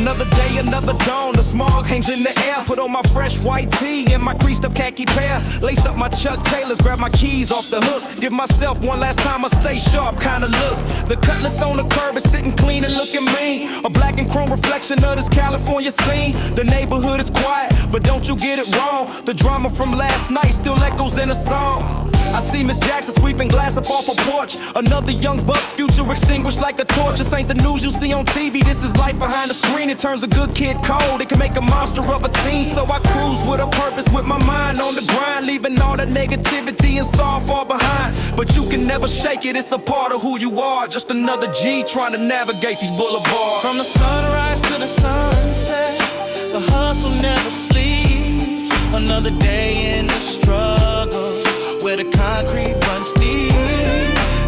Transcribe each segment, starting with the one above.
Another day, another dawn, the smog hangs in the air. Put on my fresh white tee and my creased up khaki pair. Lace up my Chuck Taylors, grab my keys off the hook. Give myself one last time a stay sharp kind of look. The cutlass on the curb is sitting clean and looking mean. A black and chrome reflection of this California scene. The neighborhood is quiet, but don't you get it wrong. The drama from last night still echoes in a song. I see Miss Jackson sweeping glass up off a porch. Another young buck's future extinguished like a torch. This ain't the news you see on TV, this is life behind the screen. It turns a good kid cold, it can make a monster of a teen. So I cruise with a purpose, with my mind on the grind, leaving all that negativity and sorrow far behind. But you can never shake it, it's a part of who you are. Just another G trying to navigate these boulevards. From the sunrise to the sunset, the hustle never sleeps. Another day in the struggle, where the concrete runs deep.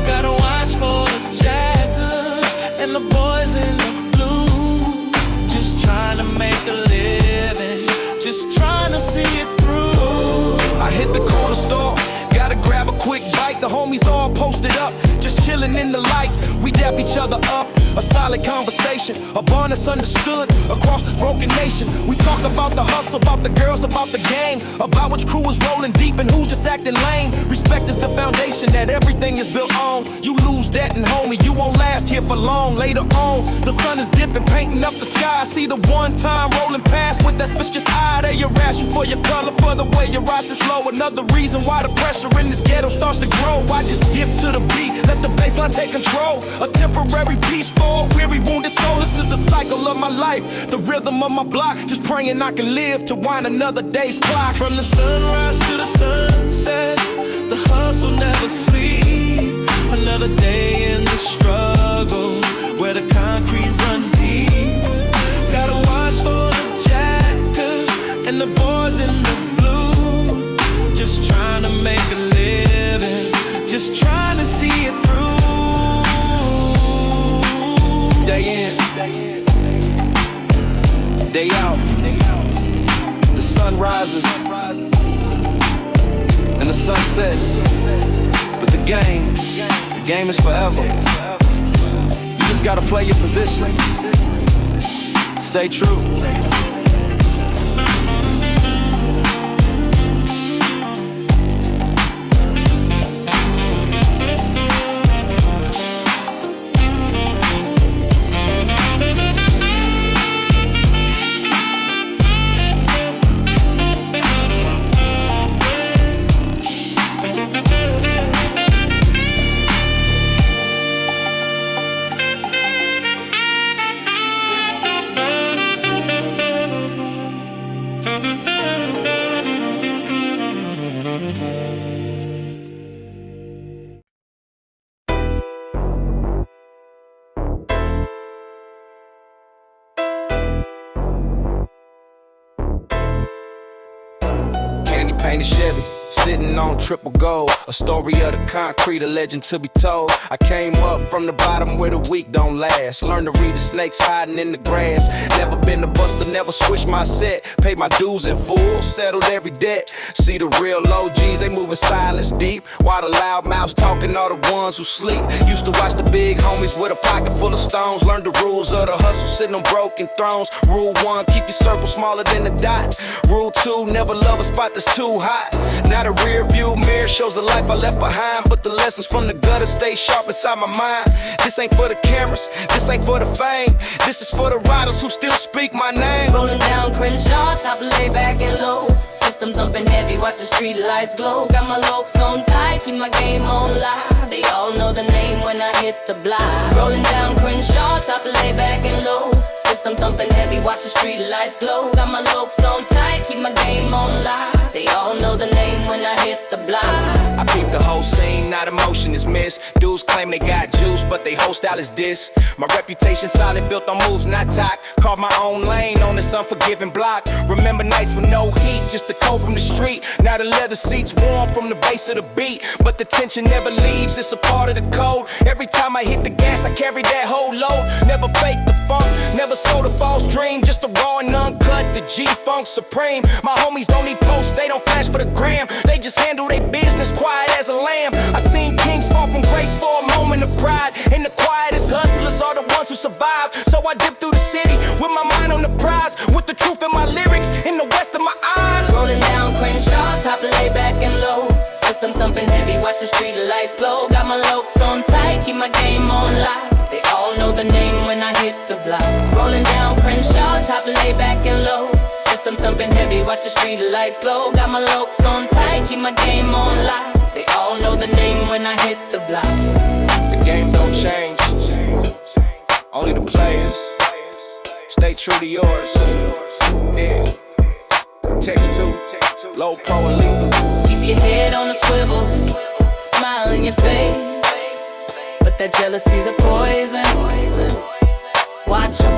Gotta watch for the jackers and the boys in the blue. Just trying to make a living, just trying to see it through. I hit the corner store, gotta grab a quick bite. The homies all posted up, just chilling in the light. We dap each other up, a solid conversation, a bond that's understood across this broken nation. We talk about the hustle, about the girls, about the game, about which crew is rolling deep and who's just acting lame. Respect is the foundation that everything is built on. You lose that and homie, you won't last here for long. Later on, the sun is dipping, painting up the sky. See the one time rolling past with that suspicious eye. They harass you for your color, for the way your eyes is low. Another reason why the pressure in this ghetto starts to grow. I just dip to the beat, let the bassline take control. A temporary peace for a weary, wounded soul. This is the cycle of my life, the rhythm of my block. Just praying I can live to wind another day's clock. From the sunrise to the sunset, the hustle never sleeps. Another day in the struggle, where the concrete runs deep. Gotta watch for the jackers and the boys in the blue. Just trying to make a living, just trying to see it through. Day in, day out. The sun rises and the sun sets, but the game is forever. You just gotta play your position, stay true. Painted Chevy, sitting on triple gold. A story of the concrete, a legend to be told. I came up from the bottom where the weak don't last. Learned to read the snakes hiding in the grass. Never been a buster, never switched my set. Paid my dues in full, settled every debt. See the real OGs, they moving silence deep. While the loud mouths talking, all the ones who sleep. Used to watch the big homies with a pocket full of stones. Learned the rules of the hustle, sitting on broken thrones. Rule 1, keep your circle smaller than a dot. Rule 2, never love a spot that's too hot. Now the rear view mirror shows the life I left behind, but the lessons from the gutter stay sharp inside my mind. This ain't for the cameras, this ain't for the fame. This is for the riders who still speak my name. Rolling down Crenshaw, top lay back and low. System thumping heavy, watch the street lights glow. Got my looks on tight, keep my game on live. They all know the name when I hit the block. Rolling down Crenshaw, top lay back and low. System thumping heavy, watch the street lights glow. Got my looks on tight, keep my game on live. They all know the name when I hit the block. I peep the whole scene, not emotion is missed. Dudes claim they got juice, but they whole style is this. My reputation solid, built on moves, not talk. Carved my own lane on this unforgiving block. Remember nights with no heat, just the cold from the street. Now the leather seats warm from the base of the beat, but the tension never leaves, it's a part of the code. Every time I hit the gas, I carry that whole load. Never fake the funk, never sold a false dream. Just a raw and uncut, the G-funk supreme. My homies don't need posts, they don't flash for the gram. They just handle their business quiet as a lamb. I seen kings fall from grace for a moment of pride, and the quietest hustlers are the ones who survive. So I dip through the city with my mind the street lights glow. Got my lokes on tight, keep my game on lock. They all know the name when I hit the block. Rolling down Crenshaw, top lay back and low. System thumping heavy, watch the street lights glow. Got my lokes on tight, keep my game on lock. They all know the name when I hit the block. The game don't change, only the players. Stay true to yours. Yeah. Text 2, low pro and lethal. Keep your head on a swivel, smile in your face. But that jealousy's a poison. Watch 'em.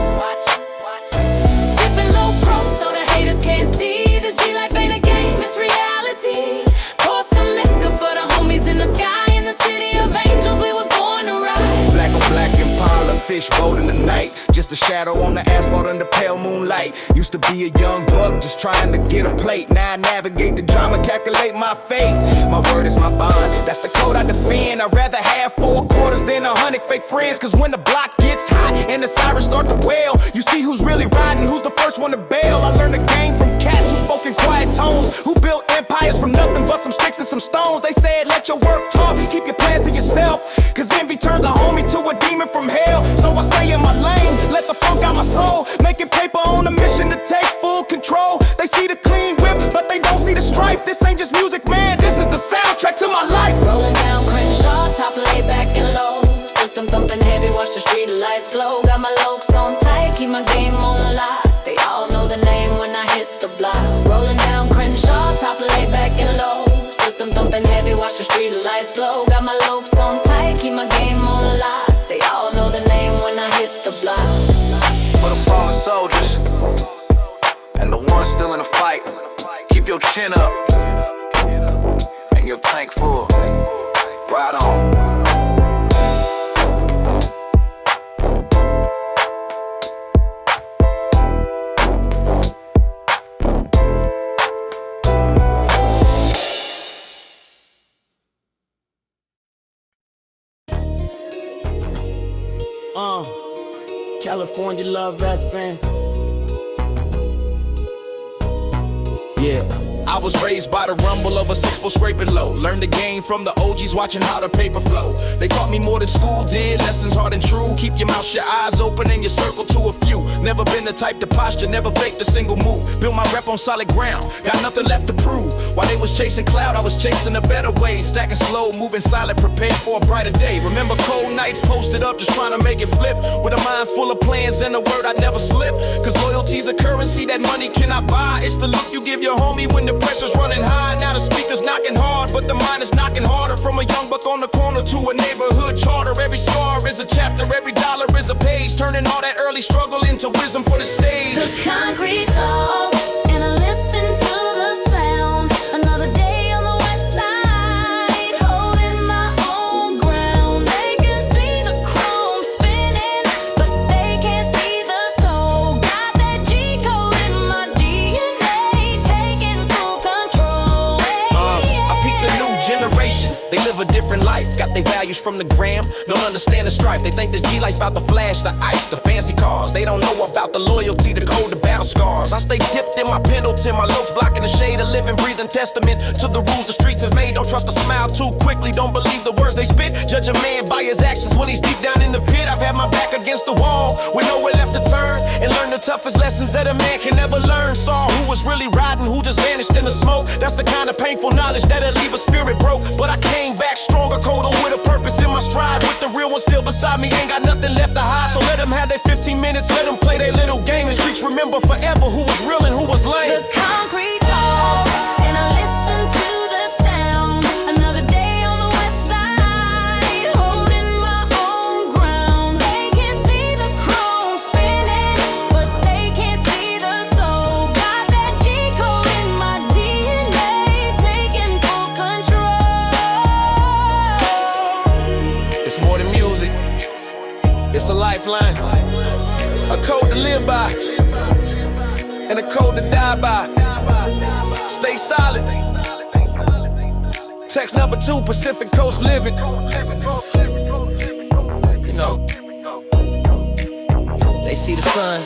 Dipping low pro so the haters can't see. This G-life ain't a game, it's reality. Pour some liquor for the homies in the sky. In the city of angels, we was born to ride. Black on black Impala, fish boat in the night. Just a shadow on the asphalt under pale moonlight. Used to be a young buck just trying to get a plate. Now I navigate the drama, calculate my fate. My word is my bond, that's the code I defend. I'd rather have 4 quarters than 100 fake friends. Cause when the block gets hot and the sirens start to wail, you see who's really riding, who's the first one to bail. I learned the game from cats who spoke in quiet tones, who built empires from nothing but some sticks and some stones. They said let your work talk, keep your plans to yourself. Cause envy turns a homie to a demon from hell. So I stay in my lane, let the funk out my soul. Making paper on a mission to take full control. They see the clean whip, but they don't see the strife. This ain't just music, man, this is the soundtrack to my life. Rolling down Crenshaw, top lay back and low. System thumping heavy, watch the street lights glow. Got my lokes on tight, keep my game on lock. They all know the name when I hit the block. Rolling down Crenshaw, top lay back and low. System thumping heavy, watch the street lights glow. Got my lokes on tight, keep my game on lock. They all know the name when I hit the block. For the fallen soldiers and the ones still in the fight, keep your chin up and your tank full. Ride on. California Love FM. Yeah. I was raised by the rumble of a 6-4 scraping low. Learned the game from the OGs watching how the paper flow. They taught me more than school did, lessons hard and true. Keep your mouth, your eyes open and your circle to a few. Never been the type to posture, never faked a single move. Built my rep on solid ground, got nothing left to prove. While they was chasing cloud, I was chasing a better way. Stacking slow, moving silent, prepared for a brighter day. Remember cold nights, posted up, just trying to make it flip. With a mind full of plans and a word I'd never slip. Cause loyalty's a currency that money cannot buy. It's the look you give your homie when the pressure's running high. Now the speaker's knocking hard, but the mind is knocking harder. From a young buck on the corner to a neighborhood charter. Every scar is a chapter, every dollar is a page. Turning all that early struggle into wisdom for the stage. The concrete talk, and I listen to the sound. Another day on the west side, holding my own ground. They can see the chrome spinning, but they can't see the soul. Got that G code in my DNA, taking full control. I peep the new generation. They live a different life, got their values from the gram. Don't understand the strife. They think this G-life's about to flash, the ice, the fancy cars. They don't know about the loyalty, the code, the battle scars. I stay dipped in my Pendleton, my looks blocking the shade. A living, breathing testament to the rules the streets have made. Don't trust a smile too quickly, don't believe the words they spit. Judge a man by his actions when he's deep down in the pit. I've had my back against the wall with nowhere left to turn, and learned the toughest lessons that a man can never learn. Saw who was really riding, who just vanished in the smoke. That's the kind of painful knowledge that'll leave a spirit broke. But I came back stronger, colder, with a purpose in my stride. With the real one still beside me, ain't got nothing left to hide. So let them have their 15 minutes, let them play their little game. And streets remember forever who was real and who was lame. The concrete talk, and I listen to the sound. Another day on the west side, holding my own ground. They can see the chrome spinning, but they can't see the soul. Got that G code in my DNA, taking full control. It's more than music, it's a lifeline. A code to live by, and a code to die by. Stay solid. Text number 2, Pacific Coast living. You know, they see the sun,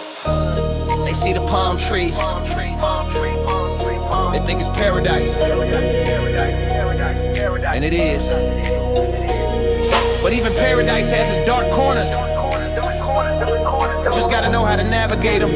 they see the palm trees, they think it's paradise. and it is. But even paradise has its dark corners. Just gotta know how to navigate them.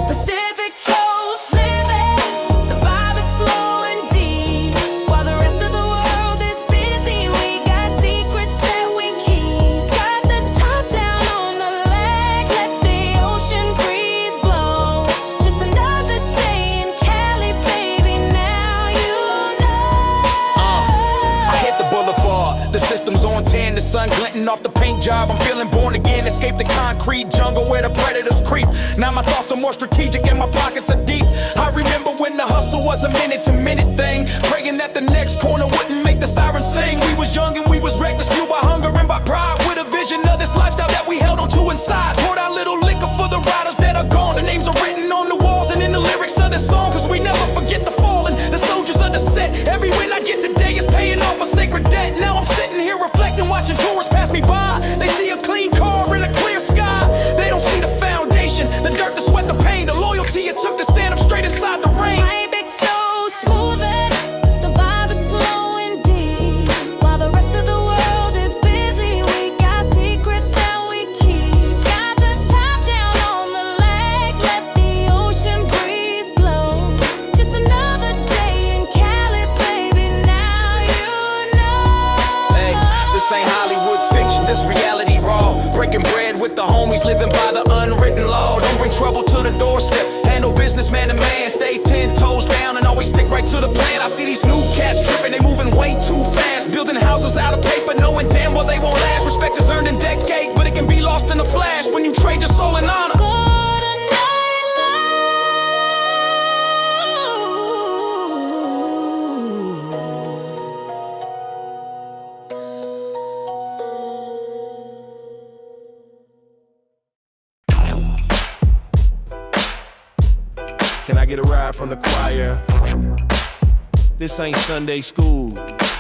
Pacific Coast living, the vibe is slow and deep. While the rest of the world is busy, we got secrets that we keep. Got the top down on the leg, let the ocean breeze blow. Just another day in Cali, baby, now you know. I hit the boulevard, the system's on 10, the sun glinting off the paint job. I'm feeling born again, escape the concrete jungle where the predators creep. Now my thoughts are more strategic and my pockets are deep. I remember when the hustle was a minute-to-minute thing, praying that the next corner wouldn't make the sirens sing. We was young and we was reckless, fueled by hunger and by pride, with a vision of this lifestyle that we held on to inside. Poured out little liquor for the riders that are gone. The names are written on the walls and in the lyrics of this song, cause we never forget the fallen, the soldiers of the set. Every win I get today is paying off a sacred debt. Now I'm sitting here reflecting, watching tourists pass me by. They see a clean car in a clear sky. They don't see the foundation, the dirt, the sweat, the pain, the loyalty it took to stand up straight inside the rain. Vibe it's so smooth and the vibe is slow and deep. While the rest of the world is busy, we got secrets that we keep. Got the top down on the leg, let the ocean breeze blow. Just another day in Cali, baby, now you know. Hey, this ain't Hollywood fiction, this reality raw. Breaking bread with the homies, living by the unwritten law. Don't bring trouble to the doorstep, handle business man to man. Stay 10 toes down and always stick right to the plan. I see these new cats tripping, they moving way too fast. Building houses out of paper, knowing damn well they won't last. Respect is earned in decades, but it can be lost in a flash when you trade your soul and honor. Can I get a ride from the choir? This ain't Sunday school,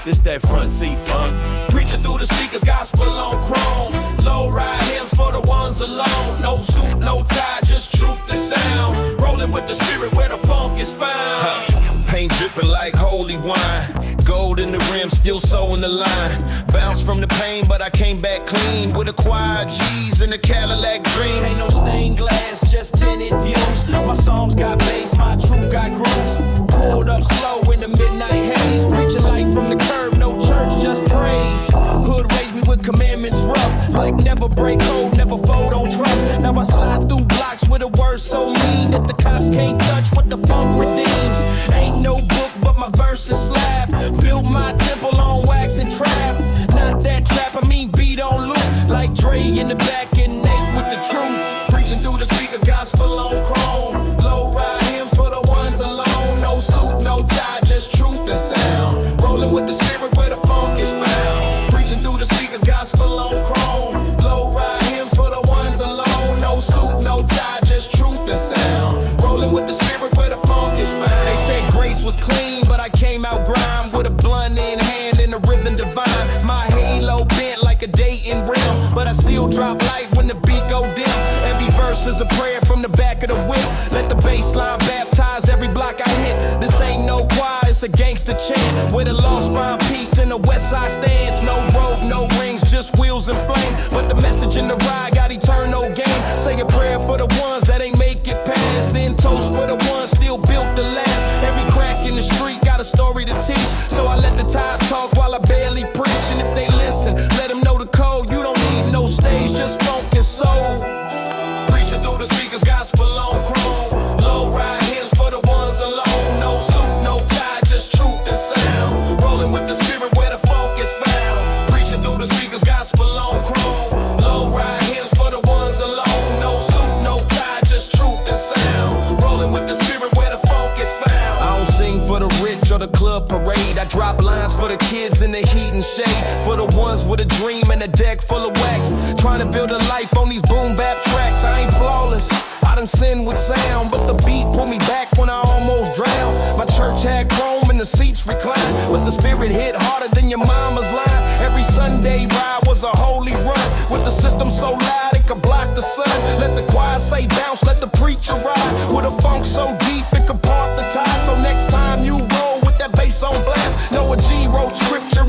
this that front seat funk. Preaching through the speakers, gospel on chrome. Low ride hymns for the ones alone. No suit, no tie, just truth and sound. Rolling with the spirit where the funk is found. Paint dripping like holy wine. Gold in the rim, still so in the line. Bounce from the pain, but I came back clean. With a choir G's and a Cadillac dream. Ain't no stained glass, just tinted views. My songs got bass, my truth got grooves. Pulled up slow in the midnight haze. Preaching light from the curb, no church, just praise. Hood raised me with commandments rough. Like never break code, never fold on trust. Now I slide through blocks with a word so mean that the cops can't touch what the funk redeems. Ain't no book, but my verse is slab. Built my temple on wax and trap. Not that trap, I mean beat on loop. Like Dre in the back and Nate with the truth. Preaching through the speakers, gospel on chrome. Low ride hymns for the ones alone. No suit, no tie, just truth and sound. Rolling with the spirit where the funk is found. Preaching through the speakers, gospel on chrome. Low ride hymns for the ones alone. No suit, no tie, just truth and sound. Rolling with the spirit where the funk is found. They said grace was clean, but I came out grime with a blunt in hand and a rhythm divine. My halo bent like a Dayton rim, but I still drop light when the beat go dim. Every verse is a prayer from the back of the whip. Let the bass line baptize every block I hit. This ain't no choir, it's a gangster chant. Where the lost find peace in the Westside stands. No rope, no rings, just wheels and flame. But the message in the ride got eternal gain. Say a prayer for the ones that ain't make it past. Then toast for the ones still built to last. Every crack in the street got a story to teach. So I let the ties talk while I barely preach. And if they listen, let them know the code. You don't need no stage, just funk and soul. Preaching through the speakers, gospel on chrome. Low ride hymns for the ones alone. No suit, no tie, just truth and sound. Rolling with the spirit where the funk is found. Preaching through the speakers, gospel on chrome. Low ride hymns for the ones alone. No suit, no tie, just truth and sound. Rolling with the spirit where the funk is found. I don't sing for the rich or the club parade. I drop lines for the kids in the heat and shade. For the ones with a dream and a deck full of wax. Trying to build a life on these boom bap tracks. I ain't flawless, I done sinned with sound, but the beat pulled me back when I almost drowned. My church had chrome and the seats reclined, but the spirit hit harder than your mama's line. Every Sunday ride was a holy run, with the system so loud it could block the sun. Let the choir say bounce, let the preacher ride, with a funk so deep it could part the tide. So next time you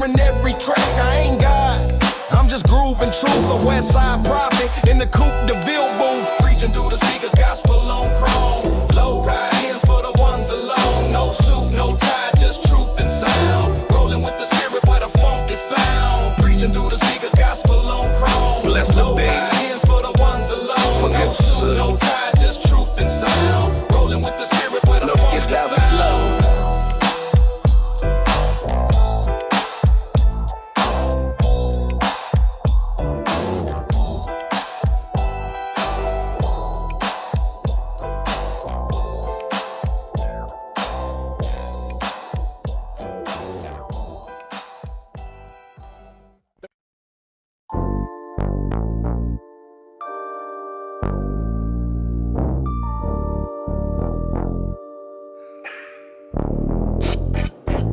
in every track. I ain't God, I'm just grooving truth. A west side prophet in the coupe de ville booth. Preaching through the speakers, gospel on chrome. Low ride hands for the ones alone. No suit, no tie, just truth and sound. Rolling with the spirit where the funk is found. Preaching through the speakers, gospel on chrome. Bless the Low ride hands for the ones alone. No suit, no tie, just truth and sound. Rolling with the spirit where the funk is found.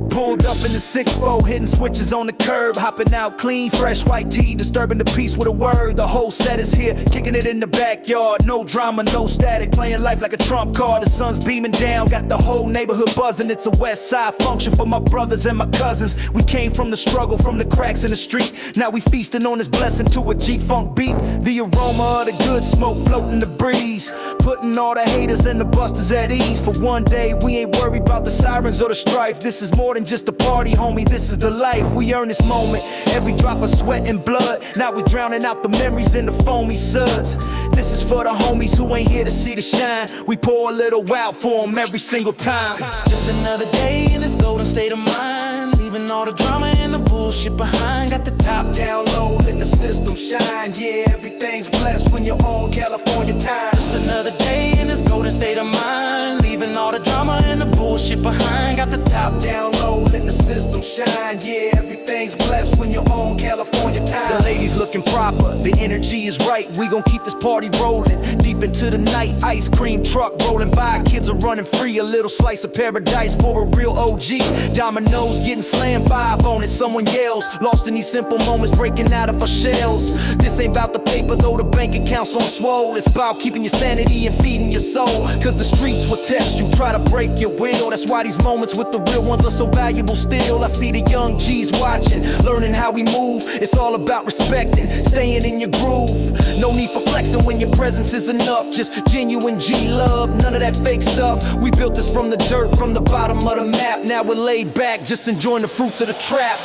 Pulled up in the 6-4, hitting switches on the curb, hopping out clean, fresh white tee, disturbing the peace with a word. The whole set is here, kicking it in the backyard. No drama, no static, playing life like a trump card. The sun's beaming down, got the whole neighborhood buzzing. It's a west side function for my brothers and my cousins. We came from the struggle, from the cracks in the street. Now we feasting on this blessing to a G-funk beat. The aroma of the good smoke floating the breeze, putting all the haters and the busters at ease. For one day, we ain't worried about the sirens or the strife. This is more than just a party, homie, this is the life. We earn this moment, every drop of sweat and blood. Now we drowning out the memories in the foamy suds. This is for the homies who ain't here to see the shine. We pour a little out for them every single time. Just another day in this golden state of mind, leaving all the drama and the bullshit behind. Got the top Down low, let the system shine. Yeah, everything's blessed when you're on California time. Just another day in this golden state of mind, leaving all the drama and the bullshit behind. Got the top Down low, let the system shine. Yeah, everything's blessed when you're on California time. The ladies looking proper, the energy is right. We gon' keep this party rolling deep into the night. Ice cream truck rolling by, kids are running free. A little slice of paradise for a real OG. Dominoes getting slammed, vibe on it, someone yells. Lost in these simple moments, breaking out of our shells. This ain't about the paper though, the bank account's on swole. It's about keeping your sanity and feeding your soul. Cause the streets will test you, try to break your will. That's why these moments with the real ones are so valuable still. I see the young G's watching, learning how we move. It's all about respecting, staying in your groove. No need for flexing when your presence is enough. Just genuine G love, none of that fake stuff. We built this from the dirt, from the bottom of the map. Now we're laid back, just enjoying the fruits of the trap.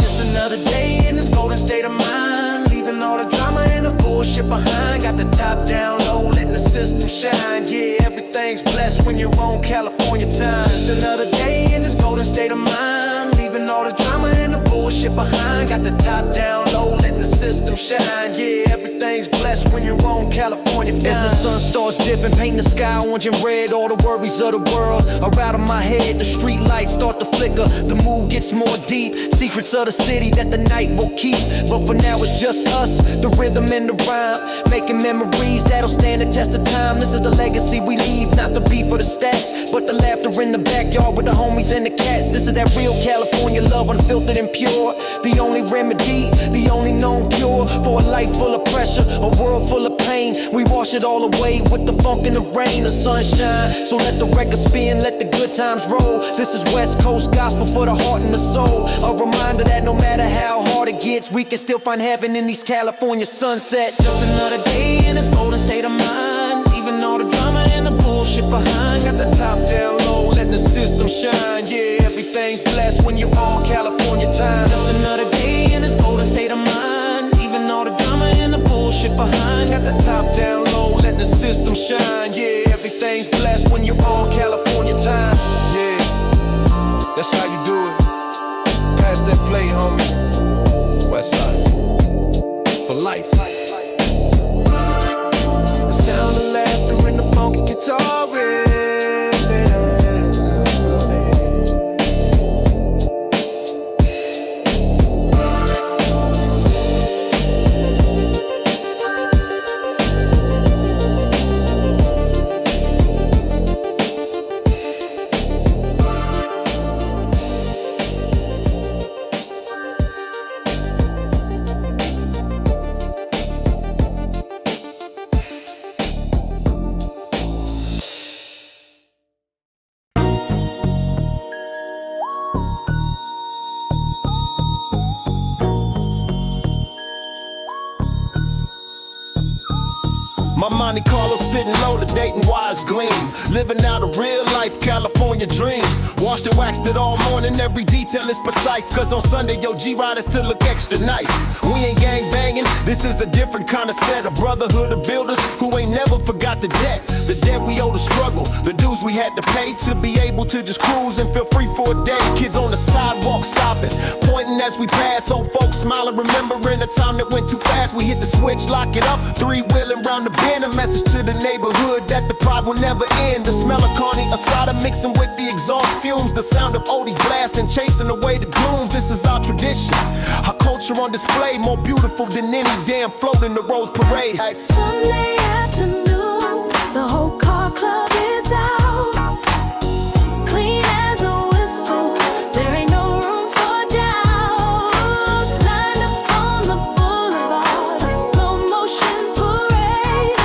Just another day in this golden state of mind, leaving all the drama and the bullshit behind. Got the top down low, letting the system shine. Yeah, everything's blessed when you're on California time. Just another day in this golden state of mind, leaving all the drama and the bullshit behind. Got the top down low, letting the system shine. Yeah, everything's blessed when you're on California time. As the sun starts dipping, painting the sky orange and red, all the worries of the world are out of my head. The street lights start to flicker, the mood gets more deep. Secrets of the city that the night will keep. But for now it's just us, the rhythm and the rhyme, making memories that'll stand the test of time. This is the legacy we leave, not the beat for the stats, but the laughter in the backyard with the homies and the cats. This is that real California love, unfiltered and pure. The only remedy, the only known cure for a life full of pressure, a world full of pain. We wash it all away with the funk and the rain, the sunshine. So let the record spin, let the good times roll. This is West Coast gospel for the heart and the soul. A reminder that no matter how hard it gets, we can still find heaven in these California sunsets. Just another day in this golden state of mind, leaving all the drama and the bullshit behind. Got the top down low, letting the system shine. Yeah, everything's blessed when you're on California time. Just another day in this golden state of mind, leaving all the drama and the bullshit behind. Got the top down low, letting the system shine. Yeah, everything's blessed when you're on California time. Yeah, that's how you do it. Pass that plate, homie. Westside for life. The sound of laughter and the funky guitar riff. Monte Carlo, sitting low, the Dayton wise gleam. Living out a real life California dream. Washed and waxed it all morning, every detail is precise. Cause on Sunday, yo, G-Riders to look extra nice. We ain't gang banging, this is a different kind of set. A brotherhood of builders who ain't never forgot the debt. The debt we owe the struggle, the dues we had to pay to be able to just cruise and feel free for a day. Kids on the sidewalk stopping, pointing as we pass. Old folks smiling, remembering the time that went too fast. We hit the switch, lock it up, three-wheeling round the bend. A message to the neighborhood that the pride will never end. The smell of carne asada mixing with the exhaust fumes. The sound of oldies blasting, chasing away the glooms. This is our tradition, our culture on display. More beautiful than any damn float in the Rose Parade. Sunday afternoon, the whole car club is out. Clean as a whistle, there ain't no room for doubt. Lined up on the boulevard, a slow motion parade.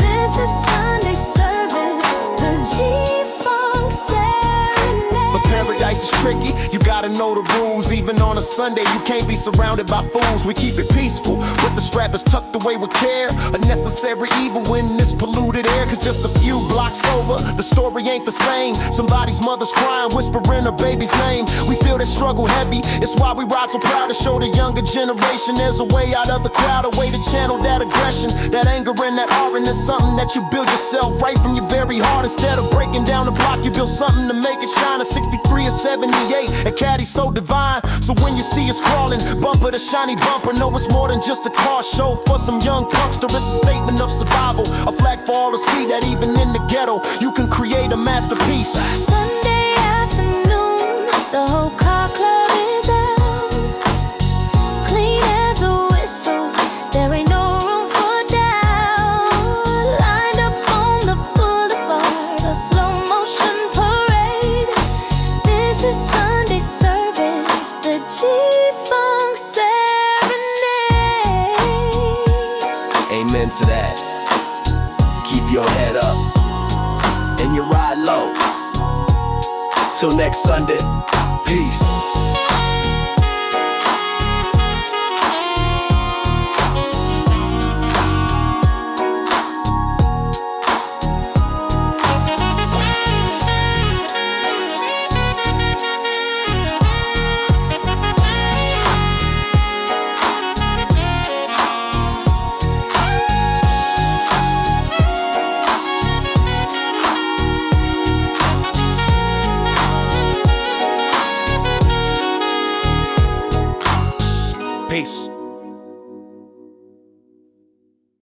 This is Sunday service, the G-funk serenade. But paradise is tricky, you gotta know the rules. Even on a Sunday, you can't be surrounded by fools. We keep it peaceful, but the strap is tucked away with care. A necessary evil in this polluted air. Cause just a few blocks over, the story ain't the same. Somebody's mother's crying, whispering her baby's name. We feel that struggle heavy, it's why we ride so proud to show the younger generation there's a way out of the crowd, a way to channel that aggression, that anger and that ardent. It's something that you build yourself right from your very heart. Instead of breaking down the block, you build something to make it shine. A 63 or 78, a caddy so divine. So when you see us crawling, bumper to shiny bumper, know it's more than just a car show for some young punkster. It's a statement of survival, a flag for all to see that even in the ghetto, you can create a masterpiece. Sunday afternoon, the whole car club is out. Clean as a whistle, there ain't no room for doubt. Lined up on the boulevard, a slow motion parade. This is Sunday service, the G-funk serenade. Amen to that. Keep your head up and you ride low. Till next Sunday, peace.